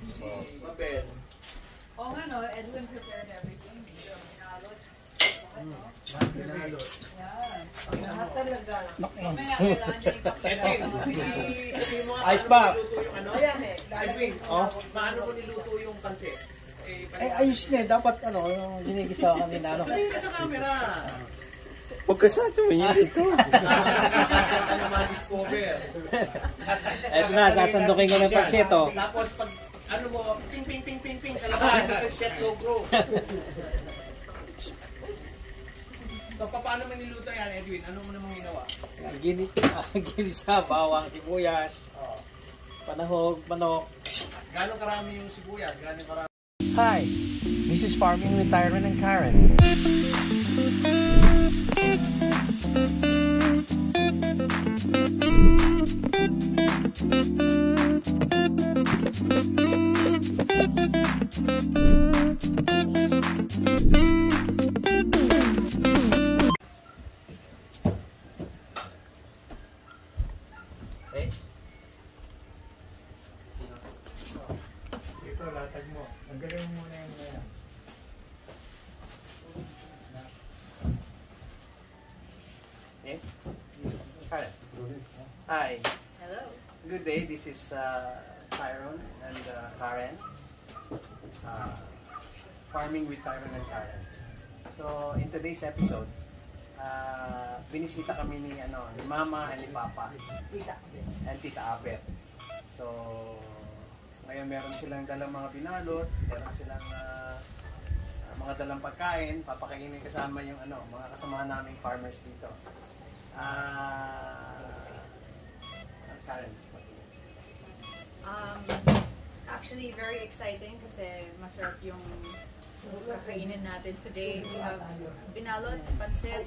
Si Mabel. Oo nga no, Edwin prepared everything. Pinalot. Pinalot. Yan. Lahat talaga. Mamaya kailangan niya Edwin, sabihin mo nga Ayos paano ba? mo niluto yung ano? Ayan eh. Edwin, Oh? paano mo niluto yung pansit? Ayos na eh. Dapat yung ginigisa kanina. Tingin ka sa camera. Huwag ka sa tumingin dito. Ano ma-discover? Eto na, sasandukin ko ng pansit, oh. Tapos pag ano mo, ping ping ping ping ping kalabahan sa chef logo. So paano mo niluto yan, Edwin? Ano mo namang ginawa? Ginisa, bawang, sibuyas, panahog, manok. Gano'ng karami yung sibuyas? Gano'ng karami? Hi, this is Farming with Tyron and Karen. Ito, latag mo. Tanggalin mo muna yung yan. Hi, Hello. good day. This is Tyron and Karen. Farming with Tyron and Karen. So, in today's episode, binisita kami ni Mama and ni Papa. And Tita Abet. So, ngayon meron silang dalang mga binalot, meron silang mga dalang pagkain, papakainin kasama yung mga kasamahan naming farmers dito. Karen. Actually, very exciting kasi masarap yung kakainin natin today. We have binalot, pansit,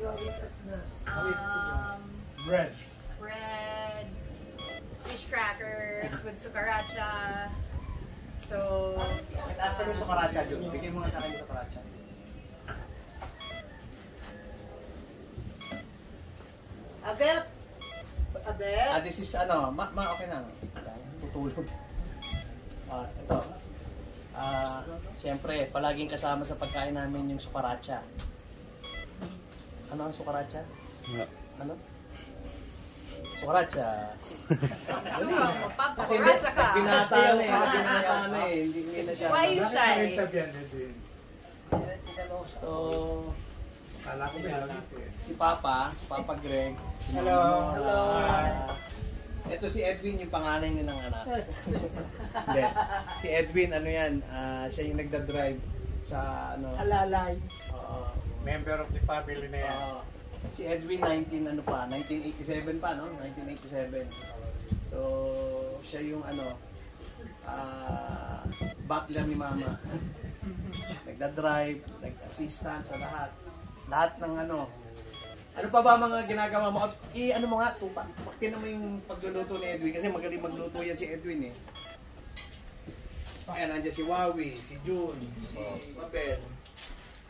Bread. bread, fish crackers with sukaracha. So, Asan yung sukaracha, Jun? Bigay mo nga sa akin yung sukaracha. Abet! Abet! This is okay na. Tutulog. Ito. Siyempre, palaging kasama sa pagkain namin yung sukaracha. Ano ang sukaracha? Ano? Sukaracha. suka mo, papasaracha ka. Binata na eh. Hindi na siya. Why you shy? Sabihan din. So, Kala ko may natin. si Papa Greg. Hello. Hello. Ito si Edwin, yung panganay nilang anak. Hindi. Si Edwin, siya yung nagda-drive sa Alalay. Member of the family na yan. Si Edwin 1987 pa, no? 1987. So, siya yung butler ni Mama. Nagda-drive, nag-assistant sa lahat. Lahat ng ano pa ba mga ginagawa mo? Mo nga, paktinan mo yung pagluluto ni Edwin kasi magaling magluto yan si Edwin eh. Ayan, nandiyan si Wawi, si June, si Mabel.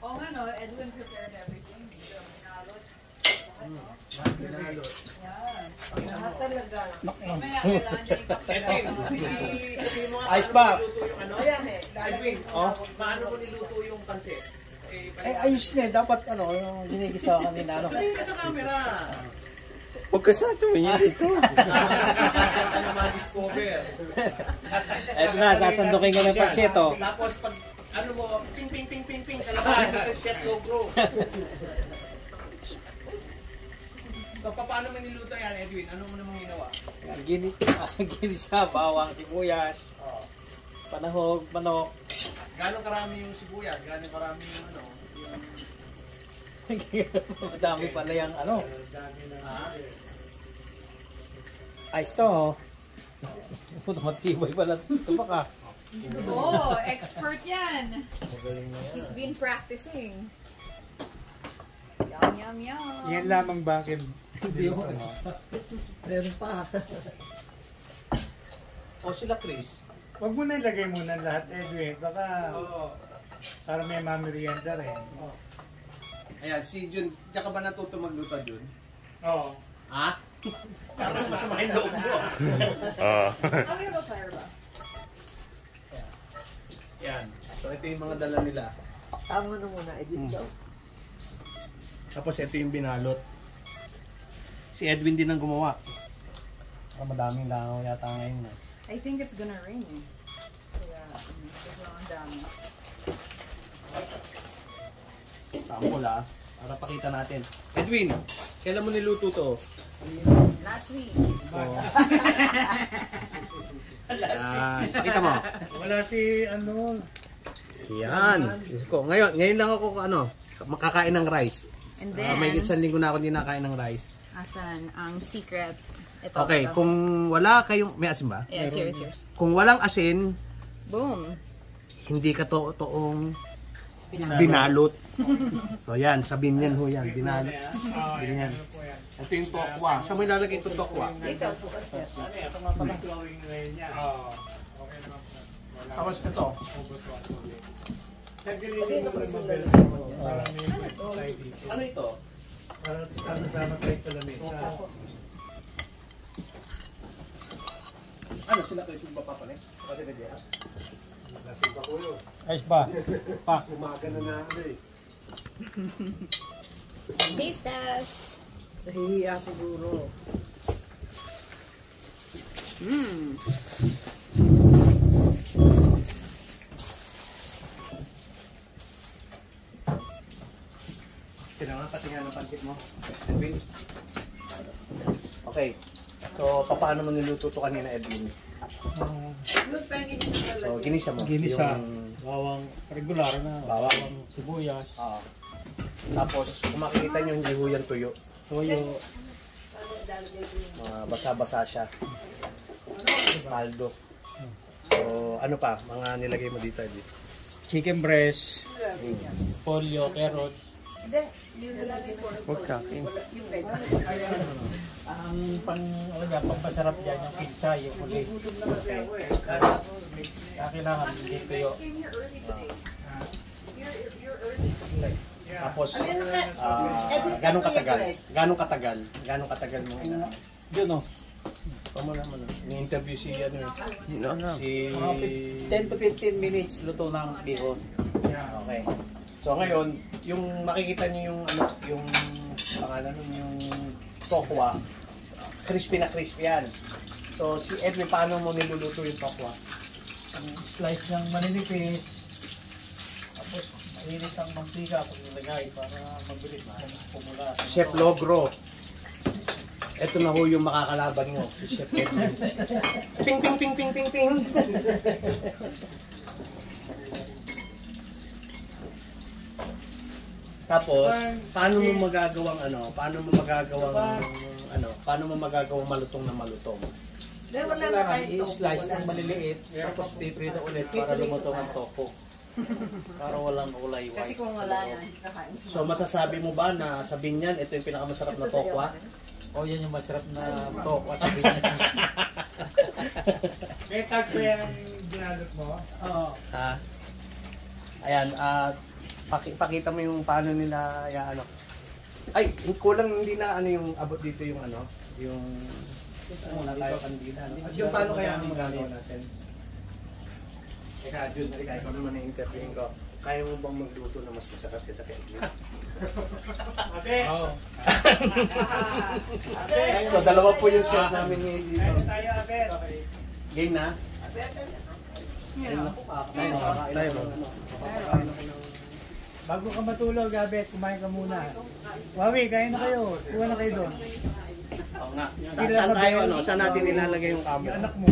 Oo nga no, Edwin prepared everything. Pinalot. Pinalot. Yan. Lahat talaga. Mamaya kailangan niya Edwin, sabihin mo nga Ayos paano ba? mo niluto yung ano? Ayan eh. Edwin, Oh? paano mo niluto yung pansit? Ayos na eh. Dapat yung ginigisa kanina. Tingin ka sa camera. Huwag ka sa tumingin dito. Ano ma-discover? Eto na, sasandukin ko ng pansit, oh. Tapos pag ano mo, ping ping ping ping ping kalabahan sa chef logo. So paano mo niluto yan, Edwin? Ano mo namang ginawa? Ginisa, bawang, sibuyas, panahog, manok. Gano'ng karami yung sibuyas? Gano'ng karami yung Madami pala yung Ha? Ayos to, oh. Matibay pala ito baka. Oh, expert yan. He's been practicing. Yum, yum, yum. Yan lamang bakit. Meron pa. O sila Chris. Huwag mo na ilagay muna lahat, Edwin. Baka para may mamerienda rin. Ayan, si Jun, diyan ka ba natuto magluto, Jun? Oo. Ha? Parang masama yung loob mo. Oo. Ano ba fire ba? Yan. So ito yung mga dala nila. Tama na muna, edit ko. Tapos ito yung binalot. Si Edwin din ang gumawa. Madaming langaw yata ngayon. I think it's gonna rain eh. Kaya, ito ang dami. Sample para pakita natin. Edwin, kailan mo niluto to? Last week. Yan. Pakita mo. Wala si ano. Yan. Ngayon lang ako makakain ng rice. And then, May isang linggo na ako hindi nakain ng rice. asan ang secret? Ito. Okay, ito. kung wala kayong... May asin ba? Yeah, it's here, it's here. Kung walang asin, Boom. hindi ka totoong binalot. So yan, sabihin yan ho yan. Binalot. Ganyan. Ito yung tokwa. Saan mo ilalagay itong tokwa? Dito, sukat siya. Ano yan? Ito nga palang flowing ngayon niya. Oo. Okay naman. Wala. Tapos ito. Nagililin mo naman bel. Para may tayo dito. Ano ito? Para sama tayo sa lamig. Ano sila kayo sugpapapalit? Kasi na diyan. Ayos ba? Pa. Umaga na Taste test. Nahihiya siguro. Kailangan patingnan ng pansit mo. Edwin. Okay. So, paano mo niluto to kanina, Edwin? So, ginisa mo. Ginisa. Yung, Bawang regular na. Bawang. Sibuyas. Tapos, kung makikita nyo, hindi ho yan tuyo. Toyo. Mga basa-basa siya. Kaldo. So, ano pa? Mga nilagay mo dito, Edwin? Chicken breast. Pollo. Carrot. Huwag kaking. Ang pampasarap dyan yung pizza, yung huli. Kaya kailangan hindi tuyo. Tapos, ganong katagal? Ganong katagal? Ganong katagal mo? Yun o. Paano naman? Ni-interview si ano si 10 to 15 minutes luto ng bihon. Okay. So ngayon, yung makikita niyo yung ano, yung pangalan nun, yung tokwa, crispy na crispy yan. So si Edwin, paano mo niluluto yung tokwa? Slice ng maninipis. Tapos mainit ang mantika pag nilagay para mabilis pumula. Chef Logro. Ito na ho yung makakalaban nyo, si Chef Edwin. Ping, ping, ping, ping, ping, ping. Tapos, paano mo magagawang paano mo magagawang malutong na malutong? Dahil wala na kayo I-slice ng maliliit, tapos piprito ulit para lumutong ang tofu. Para walang kulay white. Kasi kung wala na, kakain. So, masasabi mo ba na sa Binyan, ito yung pinakamasarap na tokwa? O yan yung masarap na tofu sa binyan. May tag pa yan ginalot mo? Oo. Ayan, pakita mo yung paano nila, ano. Ay, kulang hindi na ano yung abot dito yung ano, yung wala tayo kandila. Yung paano kaya ang magagawa natin? Teka, Jun, ikaw naman na-interviewin ko. Kaya mo bang magluto na mas masarap ka sa Edwin? Okay. Oo. So, dalawa po yung chef namin dito. Tayo, Abel. Okay. Game na? Tayo mo. Bago ka matulog, Abet, kumain ka muna. Wawi, kain na kayo. Kuha na kayo doon. Oo nga. Saan tayo, ano? Saan natin nilalagay yung Yung camera? anak mo.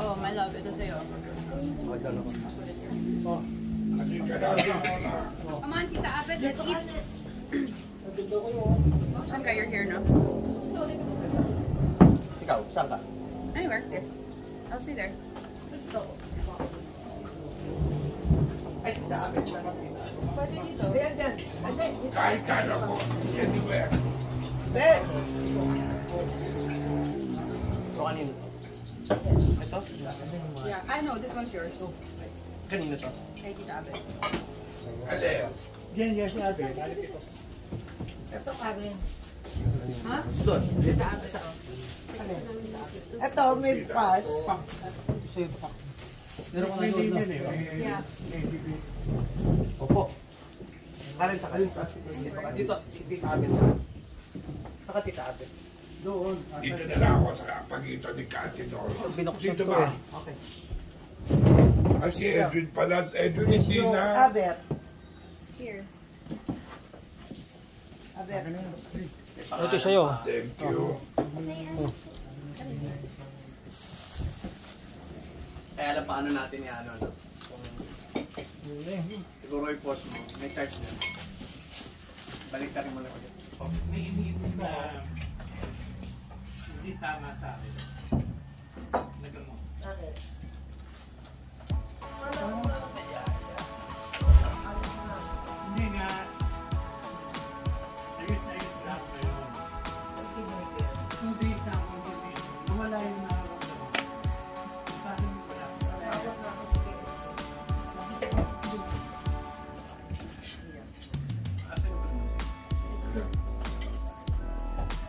Oh, my love, ito sa'yo. Oh. Come on, Tita Abed, let's eat. Saan ka? You're here, no? Ikaw, saan ka? Anywhere. There. I'll stay there. Ay, si David. Pwede dito. Ayan, dyan. Ayan, dito. Kaya mo. Ben! So, kanino? Ito? Yeah, I know. This one's yours. Kanino to? Kay Tita Abed. Diyan, yes, Abet. Ito ka rin. Ha? Doon. Tita Abed. Ito, may pass. Sa'yo pa. Meron ko na doon, no? Yeah. Opo. Karen, sa kanin. Dito ka. Dito, si Tita Abel sa. Saka Tita Abel. Doon. Dito na lang ako sa kapagito ni Kati doon. Binuksan Dito to ba? eh. Okay. Ay, si Edwin pala. Edwin hindi na. Aber. Here. Aber. Ito sa'yo. Thank you. Kaya alam paano natin yung ano. Siguro yung post mo. May charge na. Balik ka rin mo lang ulit. May iniisip na hindi tama sa akin. Nagamot. Okay. Hindi nga. Ayos na ayos lang ngayon. 2 days na ako hindi. Nawala yung nararamdaman. Paano mo wala?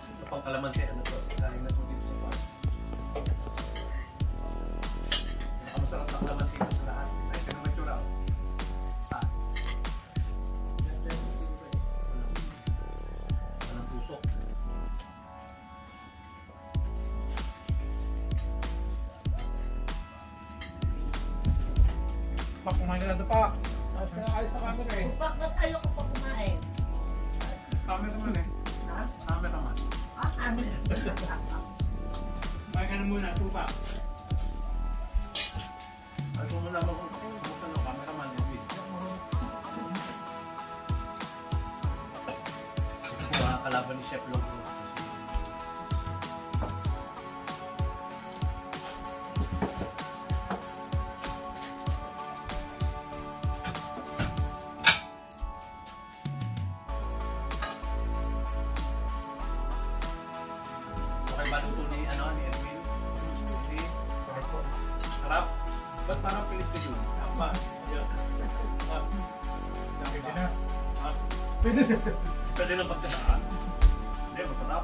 Ito pang kalamansi. Ano to? Galing na po dito sa farm. Masarap na kalamansi ito sa lahat. Sa ito naman tsura. Walang tusok. Pak, kumain ka na ito pa. Ayos na camera eh. Bakit ayoko pa kumain? Camera naman eh. Ha? Kami naman. Amin. Kumain ka na muna, tupa. Ay, kung muna mo kung ano, cameraman, Edwin. Ito po mga kalaban ni Chef Logo. Okay ba luto ni, ano, ni Edwin? Hindi? Sarap po. Sarap? Ba't parang pilit ka yun? Tama. Yan. Pwede na. Pwede na pagkasaan? Hindi, masarap.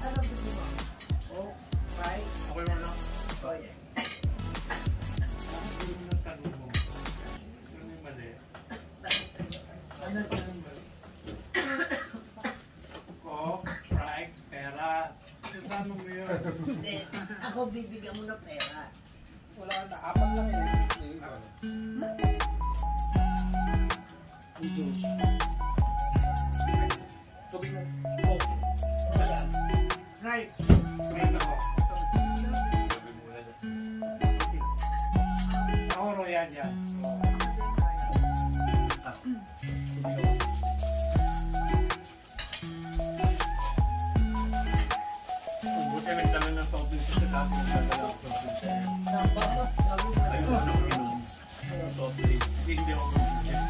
Ano gusto mo? Oats, right? Okay mo lang. Oh, yeah. Ano yung tanong mo? Ano yung mali? Ano tanong mo? Coke, fried, pera. Kasama mo yun. Hindi. Ako bibigyan mo ng pera. Wala na. Apat lang eh. Juice. Tubig mo. Coke. Right. Right ako. Ako royal yan. Buti nagdala ng tubig sa dati. Nagdala ng tubig sa ayun, ano, inom. Soft drink. Hindi ako mag-check.